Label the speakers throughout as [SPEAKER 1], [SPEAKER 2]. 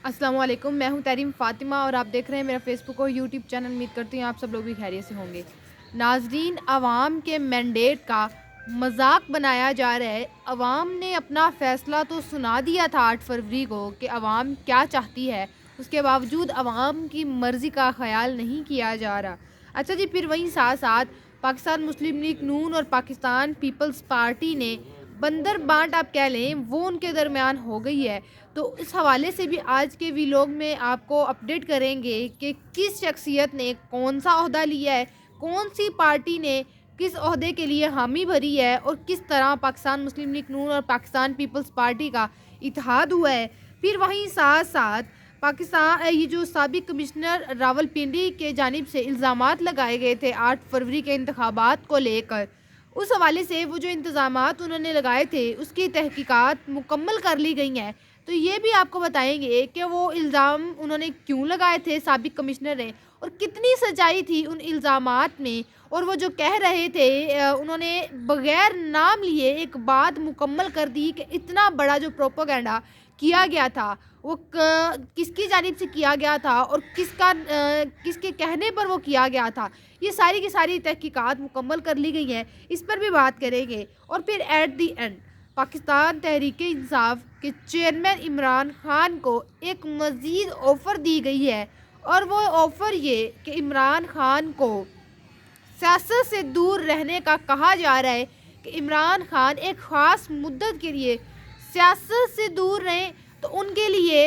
[SPEAKER 1] السلام علیکم، میں ہوں تحریم فاطمہ اور آپ دیکھ رہے ہیں میرا فیس بک اور یوٹیوب چینل۔ امید کرتی ہوں آپ سب لوگ بھی خیریت سے ہوں گے۔ ناظرین، عوام کے مینڈیٹ کا مذاق بنایا جا رہا ہے۔ عوام نے اپنا فیصلہ تو سنا دیا تھا 8 فروری کو کہ عوام کیا چاہتی ہے، اس کے باوجود عوام کی مرضی کا خیال نہیں کیا جا رہا۔ اچھا جی، پھر وہیں ساتھ ساتھ پاکستان مسلم لیگ نون اور پاکستان پیپلز پارٹی نے بندر بانٹ آپ کہہ لیں وہ ان کے درمیان ہو گئی ہے۔ تو اس حوالے سے بھی آج کے ویلوگ میں آپ کو اپڈیٹ کریں گے کہ کس شخصیت نے کون سا عہدہ لیا ہے، کون سی پارٹی نے کس عہدے کے لیے حامی بھری ہے، اور کس طرح پاکستان مسلم لیگ نون اور پاکستان پیپلز پارٹی کا اتحاد ہوا ہے۔ پھر وہیں ساتھ ساتھ پاکستان یہ جو سابق کمشنر راولپنڈی کے جانب سے الزامات لگائے گئے تھے 8 فروری کے انتخابات کو لے کر، اس حوالے سے وہ جو انتظامات انہوں نے لگائے تھے اس کی تحقیقات مکمل کر لی گئی ہیں۔ تو یہ بھی آپ کو بتائیں گے کہ وہ الزام انہوں نے کیوں لگائے تھے سابق کمشنر نے، اور کتنی سچائی تھی ان الزامات میں، اور وہ جو کہہ رہے تھے انہوں نے بغیر نام لیے ایک بات مکمل کر دی کہ اتنا بڑا جو پروپیگنڈا کیا گیا تھا وہ کس کی جانب سے کیا گیا تھا اور کس کے کہنے پر وہ کیا گیا تھا۔ یہ ساری کی ساری تحقیقات مکمل کر لی گئی ہیں، اس پر بھی بات کریں گے۔ اور پھر at the end Pakistan Tehreek Insaf کے چیئرمین عمران خان کو ایک مزید آفر دی گئی ہے، اور وہ آفر یہ کہ عمران خان کو سیاست سے دور رہنے کا کہا جا رہا ہے کہ عمران خان ایک خاص مدت کے لیے سیاست سے دور رہیں۔ تو ان کے لیے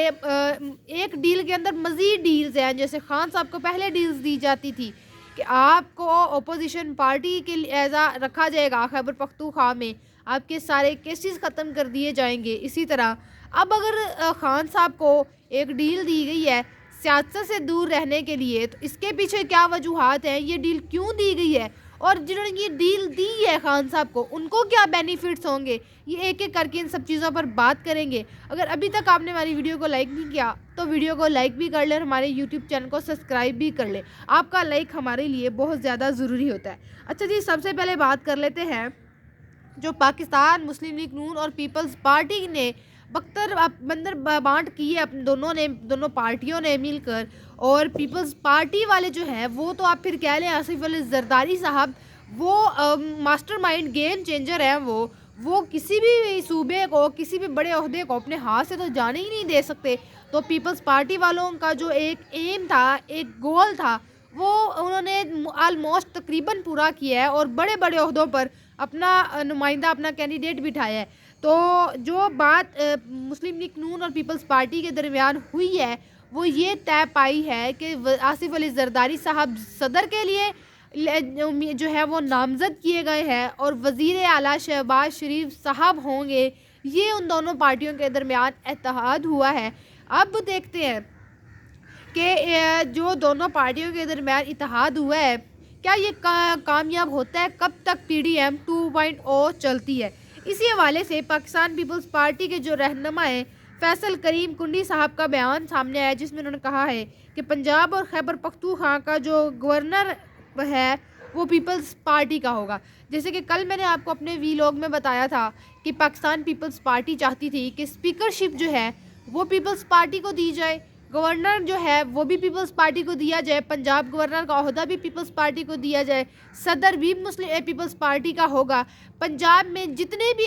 [SPEAKER 1] ایک ڈیل کے اندر مزید ڈیلز ہیں، جیسے خان صاحب کو پہلے ڈیلز دی جاتی تھی کہ آپ کو اپوزیشن پارٹی کے ایزا رکھا جائے گا، خیبر پختونخوا میں آپ کے سارے کیسز ختم کر دیے جائیں گے۔ اسی طرح اب اگر خان صاحب کو ایک ڈیل دی گئی ہے سیاست سے دور رہنے کے لیے، تو اس کے پیچھے کیا وجوہات ہیں، یہ ڈیل کیوں دی گئی ہے، اور جنہوں نے یہ ڈیل دی ہے خان صاحب کو ان کو کیا بینیفٹس ہوں گے، یہ ایک ایک کر کے ان سب چیزوں پر بات کریں گے۔ اگر ابھی تک آپ نے ہماری ویڈیو کو لائک نہیں کیا تو ویڈیو کو لائک بھی کر لیں اور ہمارے یوٹیوب چینل کو سبسکرائب بھی کر لیں، آپ کا لائک ہمارے لیے بہت زیادہ ضروری ہوتا ہے۔ اچھا جی، سب سے پہلے بات کر لیتے ہیں جو پاکستان مسلم لیگ نون اور پیپلز پارٹی نے بندر بانٹ کی ہے دونوں پارٹیوں نے مل کر، اور پیپلز پارٹی والے جو ہیں وہ تو آپ پھر کہہ لیں آصف علی زرداری صاحب وہ ماسٹر مائنڈ گیم چینجر ہیں۔ وہ کسی بھی صوبے کو، کسی بھی بڑے عہدے کو اپنے ہاتھ سے تو جانے ہی نہیں دے سکتے۔ تو پیپلز پارٹی والوں کا جو ایک ایم تھا، ایک گول تھا، وہ انہوں نے آلموسٹ تقریباً پورا کیا ہے اور بڑے بڑے عہدوں پر اپنا نمائندہ، اپنا کینڈیڈیٹ بٹھایا ہے۔ تو جو بات مسلم لیگ نون اور پیپلز پارٹی کے درمیان ہوئی ہے وہ یہ طے پائی ہے کہ آصف علی زرداری صاحب صدر کے لیے جو ہے وہ نامزد کیے گئے ہیں، اور وزیر اعلیٰ شہباز شریف صاحب ہوں گے۔ یہ ان دونوں پارٹیوں کے درمیان اتحاد ہوا ہے۔ اب دیکھتے ہیں کہ جو دونوں پارٹیوں کے درمیان اتحاد ہوا ہے کیا یہ کامیاب ہوتا ہے، کب تک پی ڈی ایم 2.0 چلتی ہے۔ اسی حوالے سے پاکستان پیپلز پارٹی کے جو رہنما ہیں فیصل کریم کنڈی صاحب کا بیان سامنے آیا، جس میں انہوں نے کہا ہے کہ پنجاب اور خیبر پختونخوا کا جو گورنر ہے وہ پیپلز پارٹی کا ہوگا۔ جیسے کہ کل میں نے آپ کو اپنے ویلاگ میں بتایا تھا کہ پاکستان پیپلز پارٹی چاہتی تھی کہ اسپیکرشپ جو ہے وہ پیپلز پارٹی کو دی جائے، گورنر جو ہے وہ بھی پیپلز پارٹی کو دیا جائے، پنجاب گورنر کا عہدہ بھی پیپلز پارٹی کو دیا جائے، صدر بھی پیپلز پارٹی کا ہوگا، پنجاب میں جتنے بھی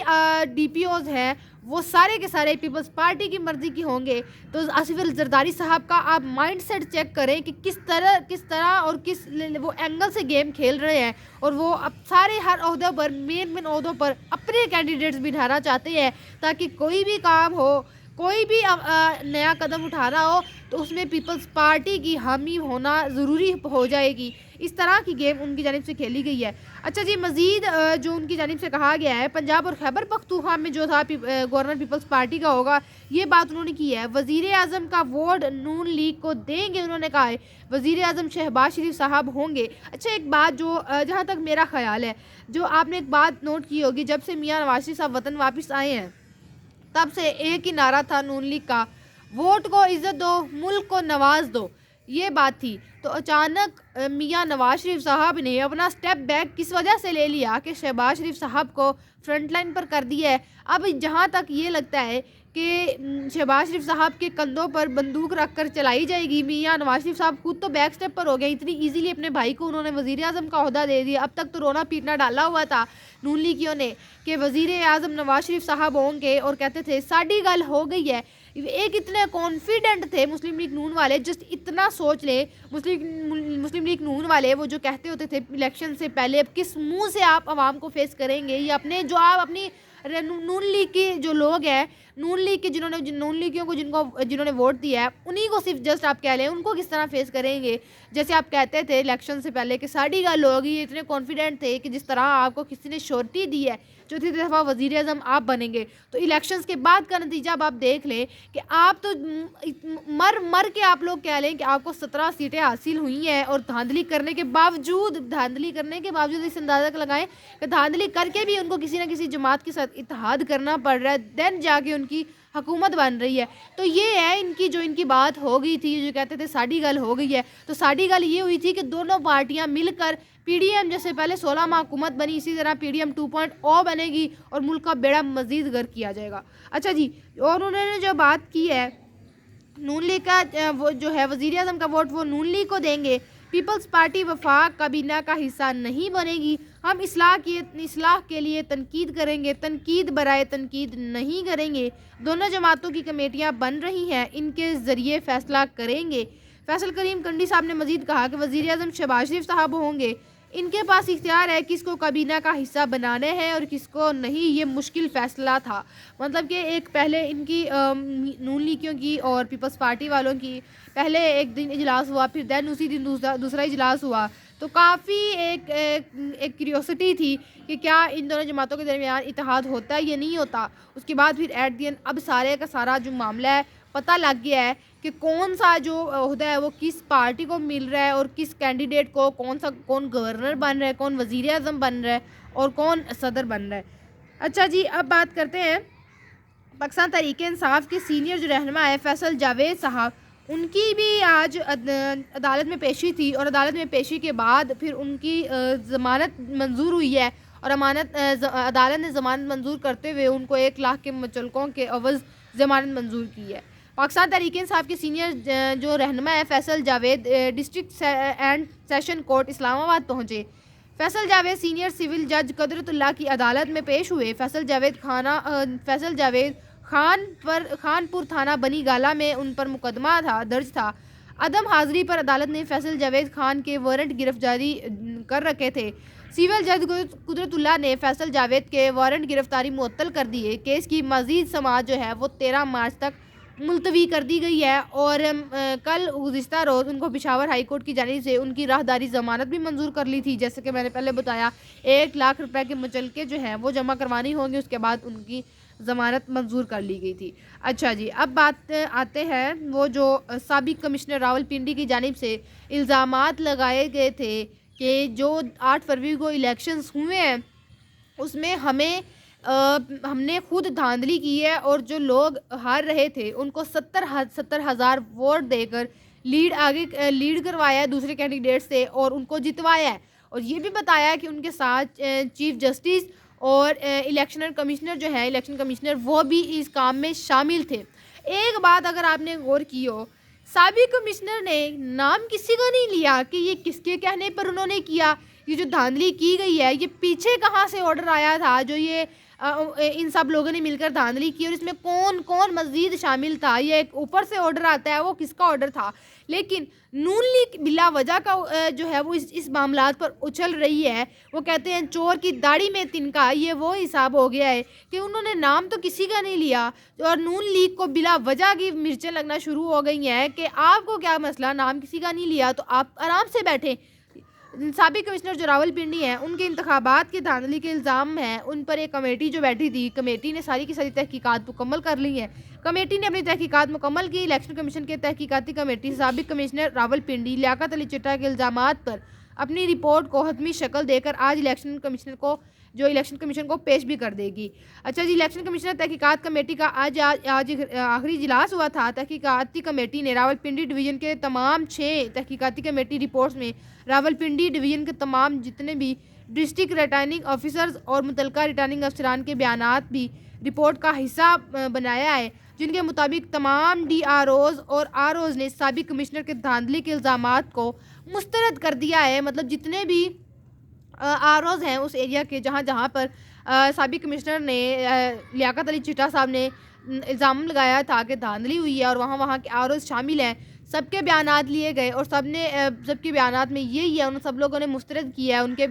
[SPEAKER 1] ڈی پی اوز ہیں وہ سارے کے سارے پیپلز پارٹی کی مرضی کی ہوں گے۔ تو آصف علی زرداری صاحب کا آپ مائنڈ سیٹ چیک کریں کہ کس طرح اور کس وہ اینگل سے گیم کھیل رہے ہیں، اور وہ اب سارے ہر عہدوں پر مین عہدوں پر اپنے کینڈیڈیٹس بٹھانا چاہتے ہیں تاکہ کوئی بھی کام ہو، کوئی بھی نیا قدم اٹھانا ہو تو اس میں پیپلز پارٹی کی حامی ہونا ضروری ہو جائے گی۔ اس طرح کی گیم ان کی جانب سے کھیلی گئی ہے۔ اچھا جی، مزید جو ان کی جانب سے کہا گیا ہے پنجاب اور خیبر پختونخوا میں جو تھا گورنر پیپلز پارٹی کا ہوگا، یہ بات انہوں نے کی ہے۔ وزیر اعظم کا ووٹ نون لیگ کو دیں گے، انہوں نے کہا ہے وزیر اعظم شہباز شریف صاحب ہوں گے۔ اچھا، ایک بات جو جہاں تک میرا خیال ہے، جو آپ نے ایک بات نوٹ کی ہوگی، جب سے میاں نواز شریف صاحب وطن واپس آئے ہیں تب سے ایک ہی نعرہ تھا نون لیگ کا، ووٹ کو عزت دو، ملک کو نواز دو، یہ بات تھی۔ تو اچانک میاں نواز شریف صاحب نے اپنا سٹیپ بیک کس وجہ سے لے لیا کہ شہباز شریف صاحب کو فرنٹ لائن پر کر دیا ہے۔ اب جہاں تک یہ لگتا ہے کہ شہباز شریف صاحب کے کندھوں پر بندوق رکھ کر چلائی جائے گی. میاں نواز شریف صاحب خود تو بیک سٹیپ پر ہو گئے, اتنی ایزیلی اپنے بھائی کو انہوں نے وزیر اعظم کا عہدہ دے دیا. اب تک تو رونا پیٹنا ڈالا ہوا تھا نون لیگیوں نے کہ وزیر اعظم نواز شریف صاحب ہوں گے, اور کہتے تھے ساڑی گل ہو گئی ہے. ایک اتنے کانفیڈنٹ تھے مسلم لیگ نون والے, جسٹ اتنا سوچ لیں مسلم لیگ نون والے, وہ جو کہتے ہوتے تھے الیکشن سے پہلے اب کس منہ سے آپ عوام کو فیس کریں گے, یا اپنے جو آپ اپنی نون لیگ کے جو لوگ ہیں, نون لیگ کے نون لیگیوں کو جنہوں نے ووٹ دیا ہے, انہی کو صرف جسٹ آپ کہہ لیں ان کو کس طرح فیس کریں گے. جیسے آپ کہتے تھے الیکشن سے پہلے کہ ساڑی گل ہوگی, اتنے کانفیڈنٹ تھے کہ جس طرح آپ کو کسی نے شورٹی دی ہے چوتھی دفعہ وزیر اعظم آپ بنیں گے, تو الیکشنز کے بعد کا نتیجہ اب آپ دیکھ لیں کہ آپ تو مر کے آپ لوگ کہہ لیں کہ آپ کو 17 سیٹیں حاصل ہوئی ہیں, اور دھاندلی کرنے کے باوجود اس اندازہ لگائیں کہ دھاندلی کر کے بھی ان کو کسی نہ کسی جماعت کے ساتھ اتحاد کرنا پڑ رہا ہے, دین جا کے ان کی حکومت بن رہی ہے. تو یہ ہے ان کی بات ہو گئی تھی, جو کہتے تھے ساڑی گل ہو گئی ہے, تو ساڑی گل یہ ہوئی تھی کہ دونوں پارٹیاں مل کر پی ڈی ایم جیسے پہلے 16 ماہ حکومت بنی, اسی طرح پی ڈی ایم 2.0 بنے گی اور ملک کا بیڑا مزید گر کیا جائے گا. اچھا جی, اور انہوں نے جو بات کی ہے نون لیگ کا وہ جو ہے وزیر اعظم کا ووٹ وہ نون لیگ کو دیں گے, پیپلز پارٹی وفاق کابینہ کا حصہ نہیں بنے گی, ہم اصلاح کے لیے تنقید کریں گے, تنقید برائے تنقید نہیں کریں گے, دونوں جماعتوں کی کمیٹیاں بن رہی ہیں, ان کے ذریعے فیصلہ کریں گے. فیصل کریم کنڈی صاحب نے مزید کہا کہ وزیر اعظم شہباز شریف صاحب ہوں گے, ان کے پاس اختیار ہے کس کو کابینہ کا حصہ بنانے ہیں اور کس کو نہیں, یہ مشکل فیصلہ تھا. مطلب کہ ایک پہلے ان کی نون لیگیوں کی اور پیپلز پارٹی والوں کی پہلے ایک دن اجلاس ہوا, پھر دین اسی دن دوسرا اجلاس ہوا, تو کافی ایک کیوریوسٹی تھی کہ کیا ان دونوں جماعتوں کے درمیان اتحاد ہوتا ہے یا نہیں ہوتا. اس کے بعد پھر ایٹ دی اینڈ اب سارے کا سارا جو معاملہ ہے پتہ لگ گیا ہے کہ کون سا جو عہدہ ہے وہ کس پارٹی کو مل رہا ہے, اور کس کینڈیڈیٹ کو کون گورنر بن رہا ہے, کون وزیر اعظم بن رہا ہے, اور کون صدر بن رہا ہے. اچھا جی, اب بات کرتے ہیں پاکستان تحریک انصاف کے سینئر جو رہنما ہے فیصل جاوید صاحب, ان کی بھی آج عدالت میں پیشی تھی, اور عدالت میں پیشی کے بعد پھر ان کی ضمانت منظور ہوئی ہے, اور عدالت نے ضمانت منظور کرتے ہوئے ان کو 1 لاکھ کے مچلقوں کے عوض ضمانت منظور کی ہے. پاکستان تحریک انصاف کے سینئر جو رہنما ہے Faisal Javed district and session court Islamabad پہنچے. فیصل جاوید سینئر سول جج قدرت اللہ کی عدالت میں پیش ہوئے. فیصل جاوید خان پور تھانہ بنی گالہ میں ان پر مقدمہ درج تھا. عدم حاضری پر عدالت نے فیصل جاوید خان کے وارنٹ گرفت جاری کر رکھے تھے. سول جج قدرت اللہ نے فیصل جاوید کے وارنٹ گرفتاری معطل کر دیے. کیس کی مزید سماعت جو ہے وہ 13 مارچ تک ملتوی کر دی گئی ہے, اور کل گزشتہ روز ان کو پشاور ہائی کورٹ کی جانب سے ان کی راہداری ضمانت بھی منظور کر لی تھی. جیسے کہ میں نے پہلے بتایا 1 لاکھ روپے کے مچلقے جو ہیں وہ جمع کروانی ہوں گی, اس کے بعد ان کی ضمانت منظور کر لی گئی تھی. اچھا جی, اب بات آتے ہیں وہ جو سابق کمشنر راول پنڈی کی جانب سے الزامات لگائے گئے تھے کہ جو 8 فروری کو الیکشنز ہوئے ہیں اس میں ہم نے خود دھاندلی کی ہے, اور جو لوگ ہار رہے تھے ان کو 70,000 ووٹ دے کر لیڈ کروایا ہے دوسرے کینڈیڈیٹ سے, اور ان کو جتوایا ہے, اور یہ بھی بتایا ہے کہ ان کے ساتھ چیف جسٹس اور الیکشن کمشنر وہ بھی اس کام میں شامل تھے. ایک بات اگر آپ نے غور کی ہو, سابق کمشنر نے نام کسی کا نہیں لیا کہ یہ کس کے کہنے پر انہوں نے کیا. یہ جو دھاندلی کی گئی ہے یہ پیچھے کہاں سے آرڈر آیا تھا جو یہ ان سب لوگوں نے مل کر دھاندلی کی, اور اس میں کون مزید شامل تھا, یہ ایک اوپر سے آرڈر آتا ہے وہ کس کا آرڈر تھا. لیکن نون لیگ بلا وجہ کا جو ہے وہ اس معاملات پر اچھل رہی ہے. وہ کہتے ہیں چور کی داڑھی میں تنکا, یہ وہ حساب ہو گیا ہے کہ انہوں نے نام تو کسی کا نہیں لیا, اور نون لیگ کو بلا وجہ کی مرچیں لگنا شروع ہو گئی ہیں کہ آپ کو کیا مسئلہ, نام کسی کا نہیں لیا تو آپ آرام سے بیٹھیں. سابق کمشنر جو راول پنڈی ہیں ان کے انتخابات کے دھاندلی کے الزام ہیں, ان پر ایک کمیٹی جو بیٹھی تھی, کمیٹی نے ساری کی ساری تحقیقات مکمل کر لی ہیں. کمیٹی نے اپنی تحقیقات مکمل کی. الیکشن کمیشن کے تحقیقاتی کمیٹی سابق کمشنر راول پنڈی, لیاقت علی چٹا کے الزامات پر اپنی رپورٹ کو حتمی شکل دے کر آج الیکشن کمیشن کو پیش بھی کر دے گی. اچھا جی, الیکشن کمیشن تحقیقات کمیٹی کا آج آخری اجلاس ہوا تھا. تحقیقاتی کمیٹی نے راول پنڈی ڈویژن کے تمام 6 تحقیقاتی کمیٹی رپورٹس میں راول پنڈی ڈویژن کے تمام جتنے بھی ڈسٹرکٹ ریٹرننگ آفیسرز اور متعلقہ ریٹرننگ افسران کے بیانات بھی رپورٹ کا حصہ بنایا ہے. جن کے مطابق تمام ڈی آر اوز اور آر اوز نے سابق کمشنر کے دھاندلی کے الزامات کو مسترد کر دیا ہے. مطلب جتنے بھی آر اوز ہیں اس ایریا کے جہاں پر سابق کمشنر نے لیاقت علی چٹھا صاحب نے الزام لگایا تھا کہ دھاندلی ہوئی ہے اور وہاں کے آر اوز شامل ہیں, سب کے بیانات لیے گئے اور سب کے بیانات میں یہی ہے, ان سب لوگوں نے مسترد کیا ہے ان کے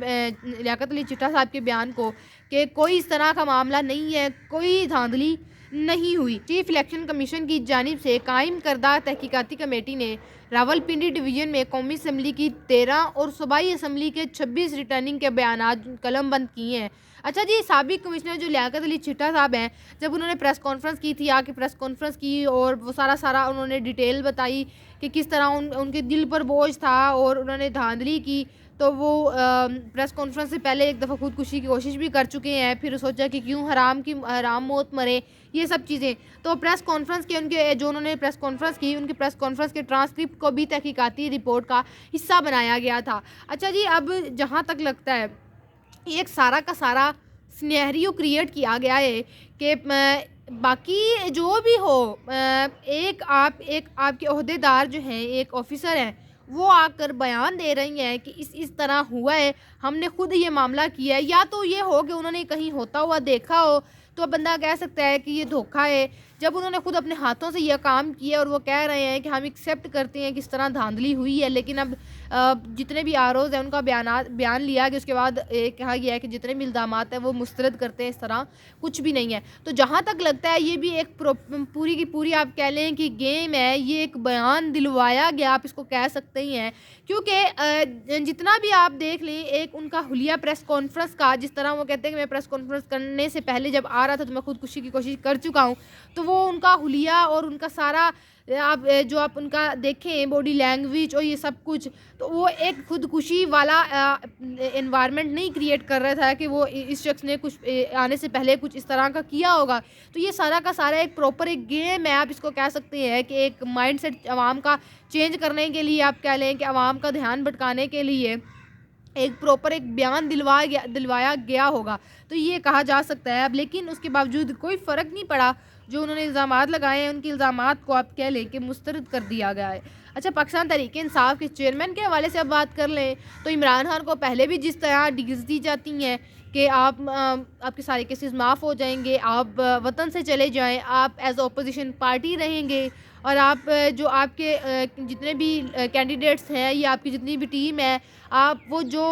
[SPEAKER 1] لیاقت علی چٹھا صاحب کے بیان کو کہ کوئی اس طرح کا معاملہ نہیں ہے, کوئی دھاندلی نہیں ہوئی. چیف الیکشن کمیشن کی جانب سے قائم کردہ تحقیقاتی کمیٹی نے راولپنڈی ڈویژن میں قومی اسمبلی کی 13 اور صوبائی اسمبلی کے 26 ریٹرننگ کے بیانات قلم بند کیے ہیں. اچھا جی, سابق کمشنر جو لیاقت علی چٹھا صاحب ہیں, جب انہوں نے پریس کانفرنس کی تھی, آ کے پریس کانفرنس کی اور وہ سارا انہوں نے ڈیٹیل بتائی کہ کس طرح ان کے دل پر بوجھ تھا اور انہوں نے دھاندلی کی, تو وہ پریس کانفرنس سے پہلے ایک دفعہ خودکشی کی کوشش بھی کر چکے ہیں, پھر سوچا کہ کیوں حرام موت مرے, یہ سب چیزیں. تو پریس کانفرنس کے انہوں نے پریس کانفرنس کی, ان کی پریس کانفرنس کے ٹرانسکرپٹ کو بھی تحقیقاتی رپورٹ کا حصہ بنایا گیا تھا. اچھا جی, اب جہاں تک لگتا ہے ایک سارا کا سارا سنیریو کریٹ کیا گیا ہے کہ باقی جو بھی ہو, ایک آپ کے عہدے دار جو ہیں, ایک آفیسر ہیں, وہ آ کر بیان دے رہی ہیں کہ اس طرح ہوا ہے, ہم نے خود یہ معاملہ کیا ہے. یا تو یہ ہو کہ انہوں نے کہیں ہوتا ہوا دیکھا ہو تو بندہ کہہ سکتا ہے کہ یہ دھوکہ ہے. جب انہوں نے خود اپنے ہاتھوں سے یہ کام کیا اور وہ کہہ رہے ہیں کہ ہم ایکسیپٹ کرتے ہیں کہ اس طرح دھاندلی ہوئی ہے, لیکن اب جتنے بھی آر اوز ہیں ان کا بیان لیا کہ اس کے بعد کہا گیا ہے کہ جتنے بھی الزامات ہیں وہ مسترد کرتے ہیں, اس طرح کچھ بھی نہیں ہے. تو جہاں تک لگتا ہے یہ بھی ایک پوری کی پوری آپ کہہ لیں کہ گیم ہے, یہ ایک بیان دلوایا گیا, آپ اس کو کہہ سکتے ہی ہیں, کیونکہ جتنا بھی آپ دیکھ لیں ایک ان کا حلیہ پریس کانفرنس کا, جس طرح وہ کہتے ہیں کہ میں پریس کانفرنس کرنے سے پہلے جب آ رہا تھا تو میں خودکشی کی کوشش کر چکا ہوں, تو وہ ان کا حلیہ اور ان کا سارا آپ ان کا دیکھیں باڈی لینگویج اور یہ سب کچھ, تو وہ ایک خودکشی والا انوائرمنٹ نہیں کریٹ کر رہا تھا کہ وہ اس شخص نے کچھ آنے سے پہلے کچھ اس طرح کا کیا ہوگا. تو یہ سارا کا سارا ایک پراپر ایک گیم ہے, آپ اس کو کہہ سکتے ہیں کہ ایک مائنڈ سیٹ عوام کا چینج کرنے کے لیے, آپ کہہ لیں کہ عوام کا دھیان بھٹکانے کے لیے ایک پراپر ایک بیان دلوایا گیا ہوگا, تو یہ کہا جا سکتا ہے. اب لیکن اس کے باوجود کوئی فرق نہیں پڑا, جو انہوں نے الزامات لگائے ہیں ان کے الزامات کو آپ کہہ لیں کہ مسترد کر دیا گیا ہے. اچھا, پاکستان تحریک انصاف کے چیئرمین کے حوالے سے اب بات کر لیں تو عمران خان کو پہلے بھی جس طرح ڈیلز دی جاتی ہیں کہ آپ کے سارے کیسز معاف ہو جائیں گے, آپ وطن سے چلے جائیں, آپ ایز اپوزیشن پارٹی رہیں گے, اور آپ جو آپ کے جتنے بھی کینڈیڈیٹس ہیں یا آپ کی جتنی بھی ٹیم ہے, آپ وہ جو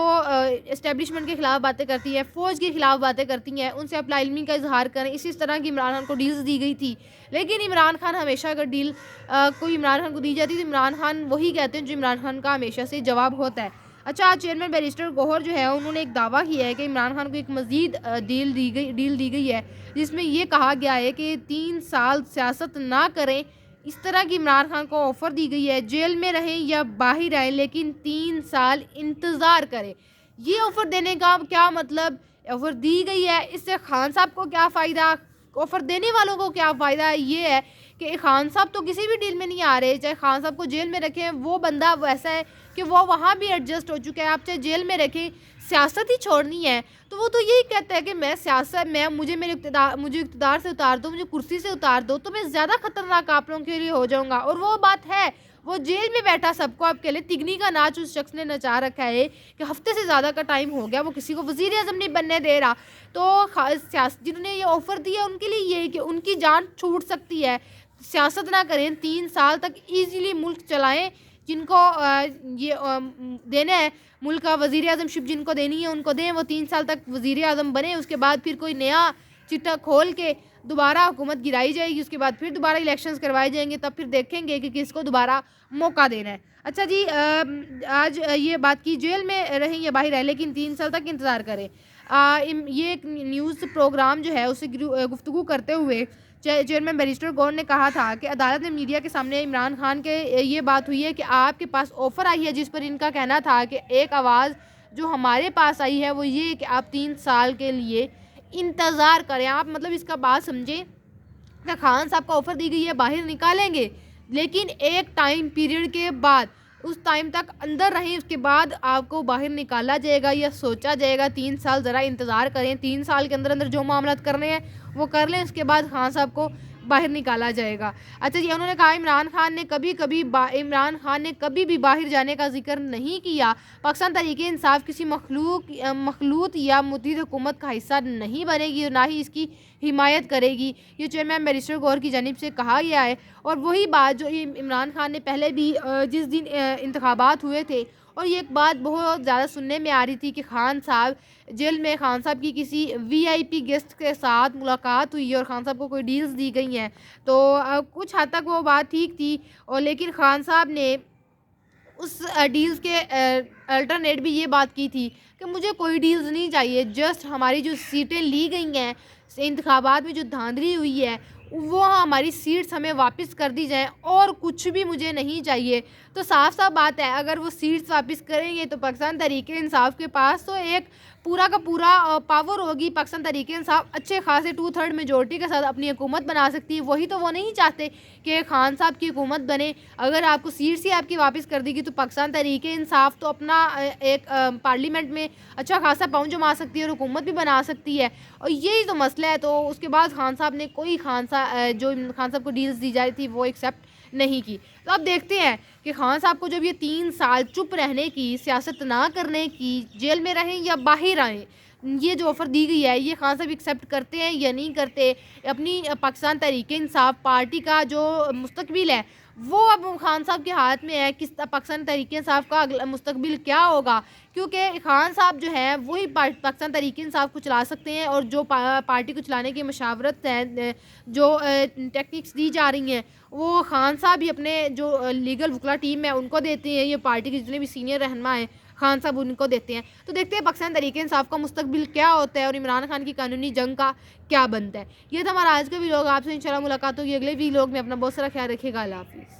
[SPEAKER 1] اسٹیبلشمنٹ کے خلاف باتیں کرتی ہیں, فوج کے خلاف باتیں کرتی ہیں, ان سے اپنا علمی کا اظہار کریں. اسی طرح کی عمران خان کو ڈیلز دی گئی تھی, لیکن عمران خان ہمیشہ اگر ڈیل کوئی عمران خان کو دی جاتی تو عمران خان وہی کہتے ہیں جو عمران خان کا ہمیشہ سے جواب ہوتا ہے. اچھا, چیئرمین بیرسٹر گوہر جو ہے انہوں نے ایک دعویٰ کیا ہے کہ عمران خان کو ایک مزید ڈیل دی گئی ہے, جس میں یہ کہا گیا ہے کہ 3 سال سیاست نہ کریں. اس طرح کی عمران خان کو آفر دی گئی ہے, جیل میں رہیں یا باہر آئیں لیکن 3 سال انتظار کریں. یہ آفر دینے کا کیا مطلب, آفر دی گئی ہے, اس سے خان صاحب کو کیا فائدہ, آفر دینے والوں کو کیا فائدہ ہے. یہ ہے کہ خان صاحب تو کسی بھی ڈیل میں نہیں آ رہے, چاہے خان صاحب کو جیل میں رکھیں, وہ بندہ ویسا ہے کہ وہ وہاں بھی ایڈجسٹ ہو چکا ہے. آپ چاہے جیل میں رکھیں, سیاست ہی چھوڑنی ہے تو وہ تو یہی کہتا ہے کہ میں سیاست میں مجھے اقتدار سے اتار دو, مجھے کرسی سے اتار دو تو میں زیادہ خطرناک آپ لوگوں کے لیے ہو جاؤں گا. اور وہ بات ہے, وہ جیل میں بیٹھا سب کو آپ کے لیے تگنی کا ناچ اس شخص نے نچا رکھا ہے کہ ہفتے سے زیادہ کا ٹائم ہو گیا, وہ کسی کو وزیر اعظم نہیں بننے دے رہا. تو جنہوں نے یہ آفر دیا ان کے لیے یہ کہ ان کی جان چھوٹ سکتی ہے, سیاست نہ کریں, 3 سال تک ایزیلی ملک چلائیں. جن کو یہ دینا ہے ملک کا وزیر اعظم شپ, جن کو دینی ہے ان کو دیں, وہ 3 سال تک وزیر اعظم بنے. اس کے بعد پھر کوئی نیا چٹا کھول کے دوبارہ حکومت گرائی جائے گی, اس کے بعد پھر دوبارہ الیکشنز کروائے جائیں گے, تب پھر دیکھیں گے کہ کس کو دوبارہ موقع دینا ہے. اچھا جی, آج یہ بات کی جیل میں رہیں یا باہر رہیں لیکن 3 سال تک انتظار کریں. یہ ایک نیوز پروگرام جو ہے اسے گفتگو کرتے ہوئے چیئرمین بیرسٹر گور نے کہا تھا کہ عدالت میں میڈیا کے سامنے عمران خان کے یہ بات ہوئی ہے کہ آپ کے پاس آفر آئی ہے, جس پر ان کا کہنا تھا کہ ایک آواز جو ہمارے پاس آئی ہے وہ یہ کہ آپ 3 سال کے لیے انتظار کریں. آپ مطلب اس کا بات سمجھیں کہ خان صاحب کو آفر دی گئی ہے, باہر نکالیں گے لیکن ایک ٹائم پیریڈ کے بعد, اس ٹائم تک اندر رہیں, اس کے بعد آپ کو باہر نکالا جائے گا یا سوچا جائے گا. 3 سال ذرا انتظار کریں, 3 سال کے اندر جو معاملات کرنے ہیں وہ کر لیں, اس کے بعد خان صاحب کو باہر نکالا جائے گا۔ اچھا جی، انہوں نے کہا عمران خان نے کبھی بھی باہر جانے کا ذکر نہیں کیا۔ پاکستان تحریک انصاف کسی مخلوط یا متحد حکومت کا حصہ نہیں بنے گی اور نہ ہی اس کی حمایت کرے گی، یہ چیئرمین بیرسٹر گور کی جانب سے کہا گیا ہے۔ اور وہی بات جو عمران خان نے پہلے بھی جس دن انتخابات ہوئے تھے، اور یہ ایک بات بہت زیادہ سننے میں آ رہی تھی کہ خان صاحب جیل میں خان صاحب کی کسی VIP گیسٹ کے ساتھ ملاقات ہوئی ہے اور خان صاحب کو کوئی ڈیلز دی گئی ہیں، تو کچھ حد تک وہ بات ٹھیک تھی، اور لیکن خان صاحب نے اس ڈیلز کے الٹرنیٹ بھی یہ بات کی تھی کہ مجھے کوئی ڈیلز نہیں چاہیے، جسٹ ہماری جو سیٹیں لی گئی ہیں انتخابات میں، جو دھاندلی ہوئی ہے، وہ ہماری سیٹس ہمیں واپس کر دی جائیں اور کچھ بھی مجھے نہیں چاہیے۔ تو صاف صاف بات ہے، اگر وہ سیٹس واپس کریں گے تو پاکستان تحریک انصاف کے پاس تو ایک پورا کا پورا پاور ہوگی، پاکستان تحریک انصاف اچھے خاصے 2/3 میجورٹی کے ساتھ اپنی حکومت بنا سکتی ہے۔ وہی تو وہ نہیں چاہتے کہ خان صاحب کی حکومت بنے۔ اگر آپ کو سیٹس ہی آپ کی واپس کر دی گی تو پاکستان تحریک انصاف تو اپنا ایک پارلیمنٹ میں اچھا خاصا پاؤں جما سکتی ہے اور حکومت بھی بنا سکتی ہے، اور یہی تو مسئلہ ہے۔ تو اس کے بعد خان صاحب نے کوئی جو خان صاحب کو ڈیلز دی جائی تھی وہ ایکسیپٹ نہیں کی۔ تو اب دیکھتے ہیں کہ خان صاحب کو جب یہ 3 سال چپ رہنے کی، سیاست نہ کرنے کی، جیل میں رہیں یا باہر آئیں، یہ جو آفر دی گئی ہے، یہ خان صاحب ایکسیپٹ کرتے ہیں یا نہیں کرتے؟ اپنی پاکستان تحریک انصاف پارٹی کا جو مستقبل ہے وہ اب خان صاحب کے ہاتھ میں ہے۔ کس پاکستان تحریک انصاف کا مستقبل کیا ہوگا؟ کیونکہ خان صاحب جو ہیں وہی پاکستان تحریک انصاف کو چلا سکتے ہیں، اور جو پارٹی کو چلانے کی مشاورت ہے، جو ٹیکنکس دی جا رہی ہیں، وہ خان صاحب ہی اپنے جو لیگل وکلا ٹیم ہے ان کو دیتے ہیں۔ یہ پارٹی کے جتنے بھی سینئر رہنما ہیں خان صاحب ان کو دیتے ہیں۔ تو دیکھتے ہیں پاکستان تحریک انصاف کا مستقبل کیا ہوتا ہے اور عمران خان کی قانونی جنگ کا کیا بنتا ہے۔ یہ تھا ہمارا آج کا ویلوگ۔ آپ سے انشاءاللہ ملاقات ہوگی اگلے ویلوگ میں۔ اپنا بہت سارا خیال رکھیے گا۔ اللہ حافظ۔